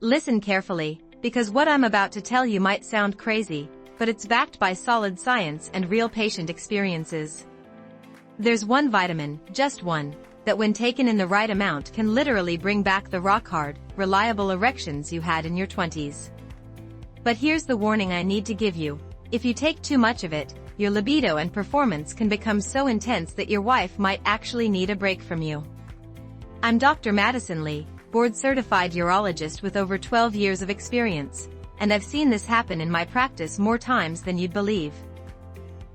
Listen carefully, because what I'm about to tell you might sound crazy, but it's backed by solid science and real patient experiences. There's one vitamin, just one, that when taken in the right amount can literally bring back the rock-hard, reliable erections you had in your 20s. But here's the warning I need to give you. If you take too much of it, your libido and performance can become so intense that your wife might actually need a break from you. I'm Dr. Madison Lee, board-certified urologist with over 12 years of experience, and I've seen this happen in my practice more times than you'd believe.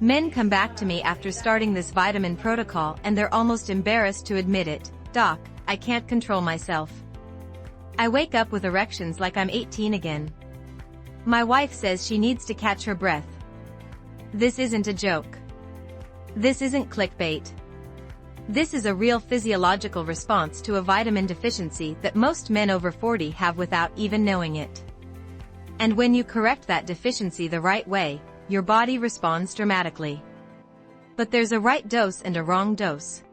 Men come back to me after starting this vitamin protocol and they're almost embarrassed to admit it. Doc, I can't control myself. I wake up with erections like I'm 18 again. My wife says she needs to catch her breath. This isn't a joke. This isn't clickbait. This is a real physiological response to a vitamin deficiency that most men over 40 have without even knowing it. And when you correct that deficiency the right way, your body responds dramatically. But there's a right dose and a wrong dose.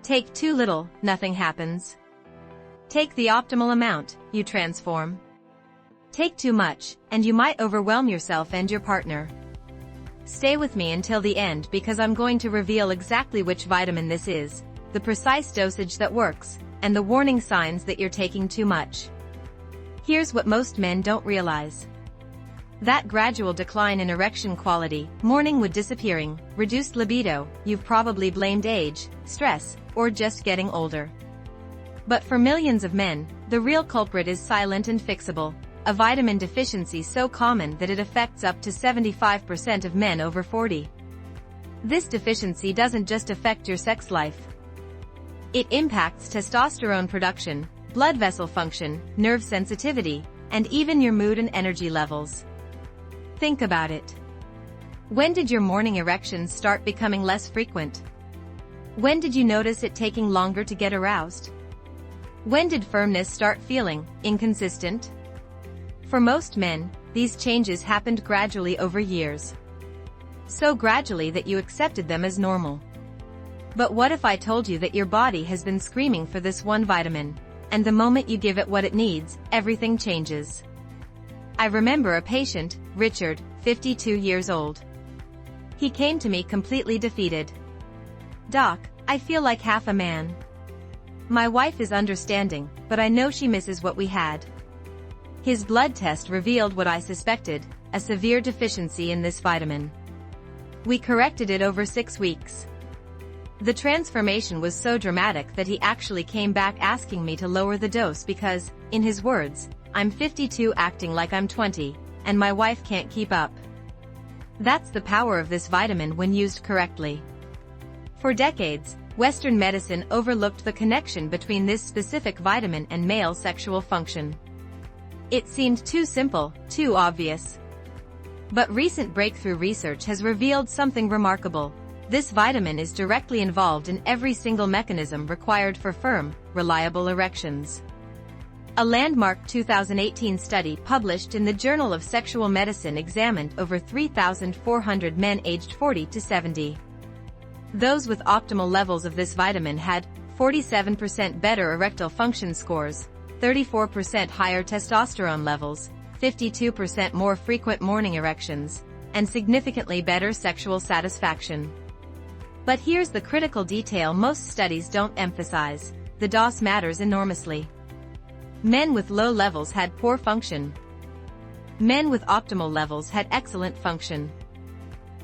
Take too little, nothing happens. Take the optimal amount, you transform. Take too much, and you might overwhelm yourself and your partner. Stay with me until the end because I'm going to reveal exactly which vitamin this is, the precise dosage that works, and the warning signs that you're taking too much. Here's what most men don't realize. That gradual decline in erection quality, morning wood disappearing, reduced libido, you've probably blamed age, stress, or just getting older. But for millions of men, the real culprit is silent and fixable, a vitamin deficiency so common that it affects up to 75% of men over 40. This deficiency doesn't just affect your sex life. It impacts testosterone production, blood vessel function, nerve sensitivity, and even your mood and energy levels. Think about it. When did your morning erections start becoming less frequent? When did you notice it taking longer to get aroused? When did firmness start feeling inconsistent? For most men, these changes happened gradually over years. So gradually that you accepted them as normal. But what if I told you that your body has been screaming for this one vitamin, and the moment you give it what it needs, everything changes? I remember a patient, Richard, 52 years old. He came to me completely defeated. Doc, I feel like half a man. My wife is understanding, but I know she misses what we had. His blood test revealed what I suspected, a severe deficiency in this vitamin. We corrected it over 6 weeks. The transformation was so dramatic that he actually came back asking me to lower the dose because, in his words, I'm 52 acting like I'm 20, and my wife can't keep up. That's the power of this vitamin when used correctly. For decades, Western medicine overlooked the connection between this specific vitamin and male sexual function. It seemed too simple, too obvious. But recent breakthrough research has revealed something remarkable. This vitamin is directly involved in every single mechanism required for firm, reliable erections. A landmark 2018 study published in the Journal of Sexual Medicine examined over 3,400 men aged 40 to 70. Those with optimal levels of this vitamin had 47% better erectile function scores, 34% higher testosterone levels, 52% more frequent morning erections, and significantly better sexual satisfaction. But here's the critical detail most studies don't emphasize: the dose matters enormously. Men with low levels had poor function. Men with optimal levels had excellent function.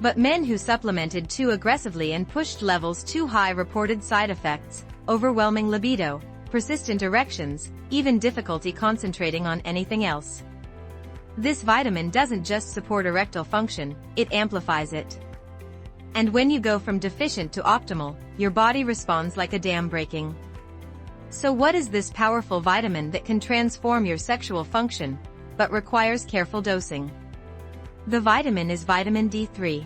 But men who supplemented too aggressively and pushed levels too high reported side effects, overwhelming libido, persistent erections, even difficulty concentrating on anything else. This vitamin doesn't just support erectile function, it amplifies it. And when you go from deficient to optimal, your body responds like a dam breaking. So what is this powerful vitamin that can transform your sexual function, but requires careful dosing? The vitamin is vitamin D3.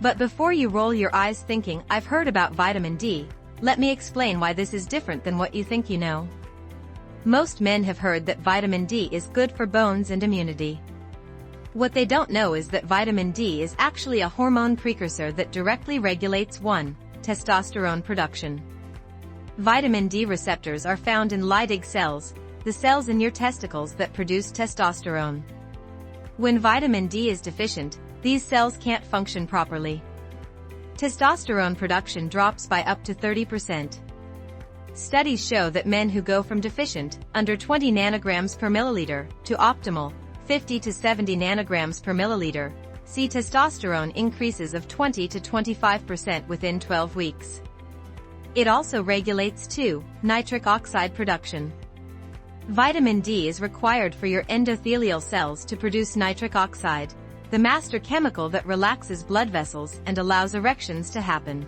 But before you roll your eyes thinking, "I've heard about vitamin D," let me explain why this is different than what you think you know. Most men have heard that vitamin D is good for bones and immunity. What they don't know is that vitamin D is actually a hormone precursor that directly regulates 1. Testosterone production. Vitamin D receptors are found in Leydig cells, the cells in your testicles that produce testosterone. When vitamin D is deficient, these cells can't function properly. Testosterone production drops by up to 30%. Studies show that men who go from deficient, under 20 nanograms per milliliter, to optimal, 50 to 70 nanograms per milliliter, see testosterone increases of 20 to 25% within 12 weeks. It also regulates 2, nitric oxide production. Vitamin D is required for your endothelial cells to produce nitric oxide, the master chemical that relaxes blood vessels and allows erections to happen.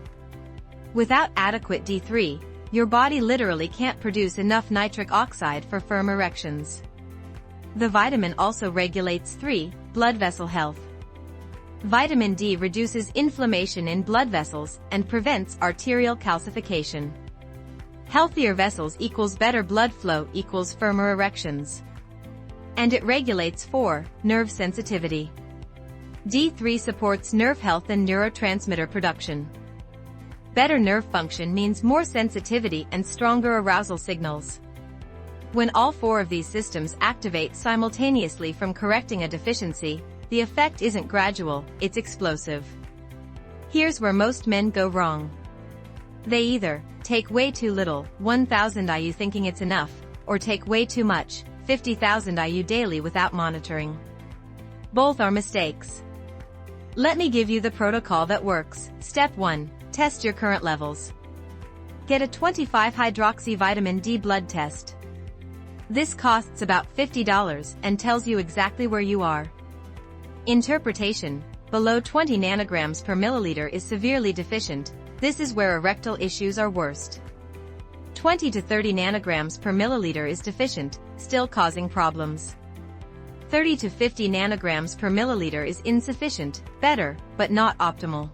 Without adequate D3, your body literally can't produce enough nitric oxide for firm erections. The vitamin also regulates 3, blood vessel health. Vitamin D reduces inflammation in blood vessels and prevents arterial calcification. Healthier vessels equals better blood flow equals firmer erections. And it regulates 4, nerve sensitivity. D3 supports nerve health and neurotransmitter production. Better nerve function means more sensitivity and stronger arousal signals. When all 4 of these systems activate simultaneously from correcting a deficiency, the effect isn't gradual, it's explosive. Here's where most men go wrong. They either take way too little, 1,000 IU thinking it's enough, or take way too much, 50,000 IU daily without monitoring. Both are mistakes. Let me give you the protocol that works. Step 1. Test your current levels. Get a 25-hydroxy vitamin D blood test. This costs about $50 and tells you exactly where you are. Interpretation: below 20 nanograms per milliliter is severely deficient. This is where erectile issues are worst. 20 to 30 nanograms per milliliter is deficient, still causing problems. 30 to 50 nanograms per milliliter is insufficient, better, but not optimal.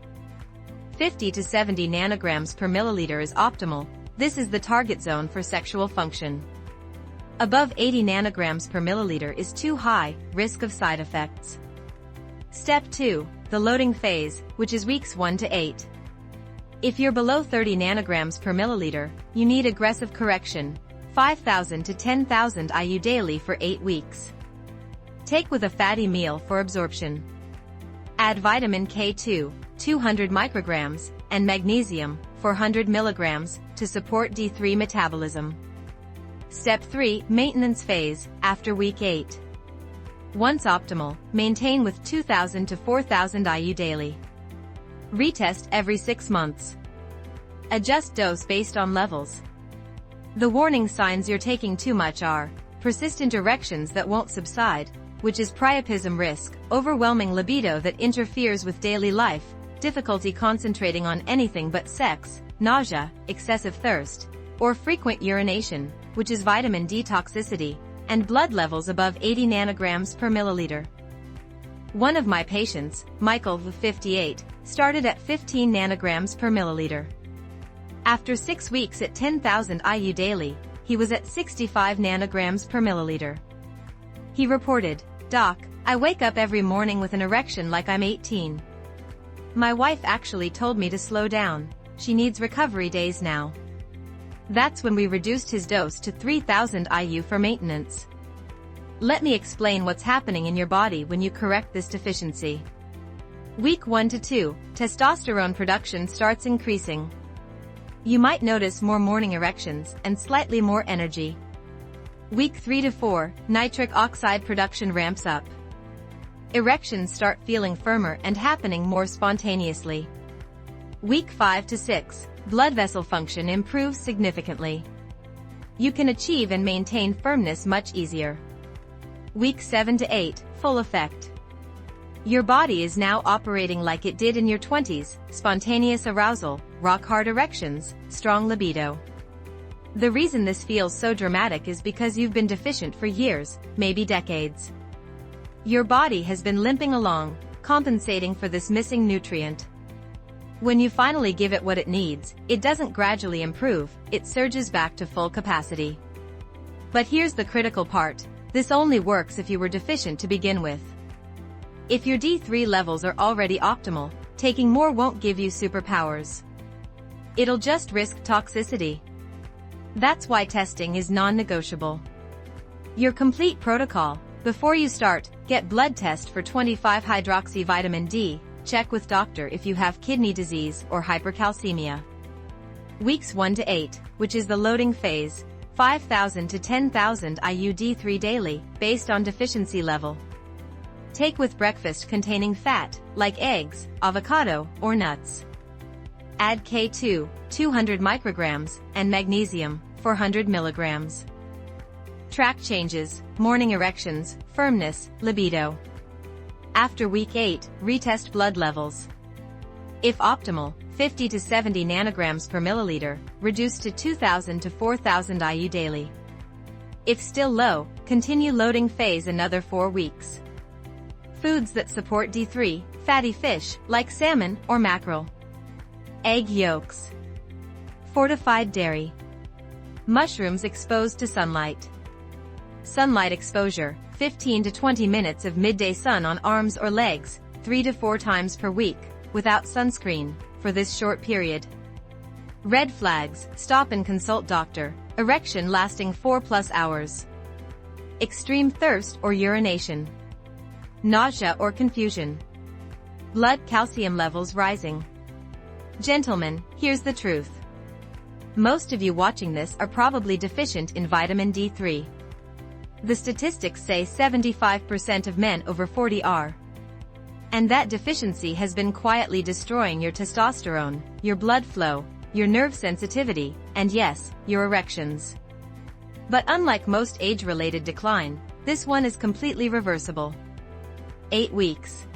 50 to 70 nanograms per milliliter is optimal. This is the target zone for sexual function. Above 80 nanograms per milliliter is too high, risk of side effects. Step 2. The loading phase, which is weeks 1 to 8. If you're below 30 nanograms per milliliter, you need aggressive correction, 5,000 to 10,000 IU daily for 8 weeks. Take with a fatty meal for absorption. Add vitamin K2, 200 micrograms, and magnesium, 400 milligrams, to support D3 metabolism. Step 3. Maintenance phase, after week 8. Once optimal, maintain with 2,000 to 4,000 IU daily. Retest every 6 months. Adjust dose based on levels. The warning signs you're taking too much are persistent erections that won't subside, which is priapism risk, overwhelming libido that interferes with daily life, difficulty concentrating on anything but sex, nausea, excessive thirst, or frequent urination, which is vitamin D toxicity, and blood levels above 80 nanograms per milliliter. One of my patients, Michael, 58, started at 15 nanograms per milliliter. After 6 weeks at 10,000 IU daily, he was at 65 nanograms per milliliter. He reported, "Doc, I wake up every morning with an erection like I'm 18. My wife actually told me to slow down, she needs recovery days now." That's when we reduced his dose to 3,000 IU for maintenance. Let me explain what's happening in your body when you correct this deficiency. Week 1 to 2, testosterone production starts increasing. You might notice more morning erections and slightly more energy. Week 3 to 4, nitric oxide production ramps up. Erections start feeling firmer and happening more spontaneously. Week 5 to 6, blood vessel function improves significantly. You can achieve and maintain firmness much easier. Week 7 to 8, full effect. Your body is now operating like it did in your 20s, spontaneous arousal, rock-hard erections, strong libido. The reason this feels so dramatic is because you've been deficient for years, maybe decades. Your body has been limping along, compensating for this missing nutrient. When you finally give it what it needs, it doesn't gradually improve, it surges back to full capacity. But here's the critical part: this only works if you were deficient to begin with. If your D3 levels are already optimal, taking more won't give you superpowers. It'll just risk toxicity. That's why testing is non-negotiable. Your complete protocol. Before you start, get blood test for 25-hydroxy vitamin D, check with doctor if you have kidney disease or hypercalcemia. Weeks 1 to 8, which is the loading phase, 5,000 to 10,000 IU/D3 daily, based on deficiency level. Take with breakfast containing fat, like eggs, avocado, or nuts. Add K2, 200 micrograms, and magnesium, 400 milligrams. Track changes, morning erections, firmness, libido. After week 8, retest blood levels. If optimal, 50 to 70 nanograms per milliliter, reduced to 2,000 to 4,000 IU daily. If still low, continue loading phase another 4 weeks. Foods that support D3, fatty fish, like salmon or mackerel. Egg yolks. Fortified dairy. Mushrooms exposed to sunlight. Sunlight exposure, 15 to 20 minutes of midday sun on arms or legs, 3 to 4 times per week, without sunscreen, for this short period. Red flags, stop and consult doctor. Erection lasting 4+ hours. Extreme thirst or urination. Nausea or confusion. Blood calcium levels rising. Gentlemen, here's the truth. Most of you watching this are probably deficient in vitamin D3. The statistics say 75% of men over 40 are. And that deficiency has been quietly destroying your testosterone, your blood flow, your nerve sensitivity, and yes, your erections. But unlike most age-related decline, this one is completely reversible. 8 weeks.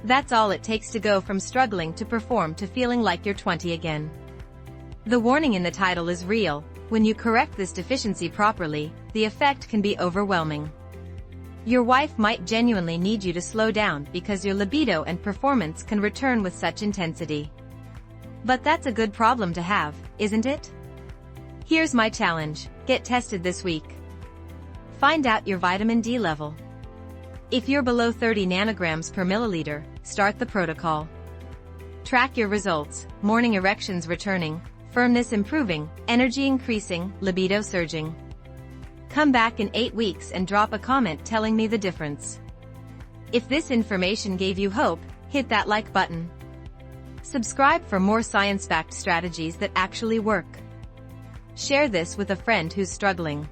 That's all it takes to go from struggling to perform to feeling like you're 20 again. The warning in the title is real. When you correct this deficiency properly, the effect can be overwhelming. Your wife might genuinely need you to slow down because your libido and performance can return with such intensity. But that's a good problem to have, isn't it? Here's my challenge. Get tested this week. Find out your vitamin D level. If you're below 30 nanograms per milliliter, start the protocol. Track your results, morning erections returning, firmness improving, energy increasing, libido surging. Come back in 8 weeks and drop a comment telling me the difference. If this information gave you hope, hit that like button. Subscribe for more science-backed strategies that actually work. Share this with a friend who's struggling.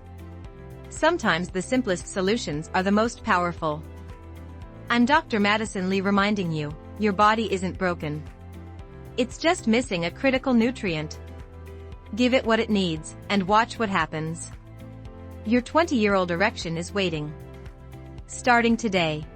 Sometimes the simplest solutions are the most powerful. I'm Dr. Madison Lee reminding you, your body isn't broken. It's just missing a critical nutrient. Give it what it needs, and watch what happens. Your 20-year-old erection is waiting. Starting today.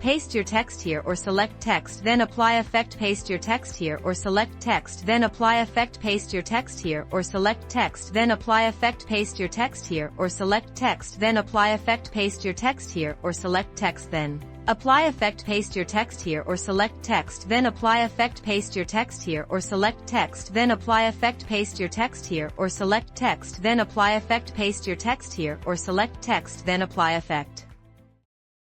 Paste your text here or select text, then apply effect. Paste your text here or select text, then apply effect. Paste your text here or select text, then apply effect. Paste your text here or select text, then apply effect. Paste your text here or select text, then apply effect. Paste your text here or select text, then apply effect. Paste your text here or select text, then apply effect. Paste your text here or select text, then apply effect. Paste your text here or select text, then apply effect.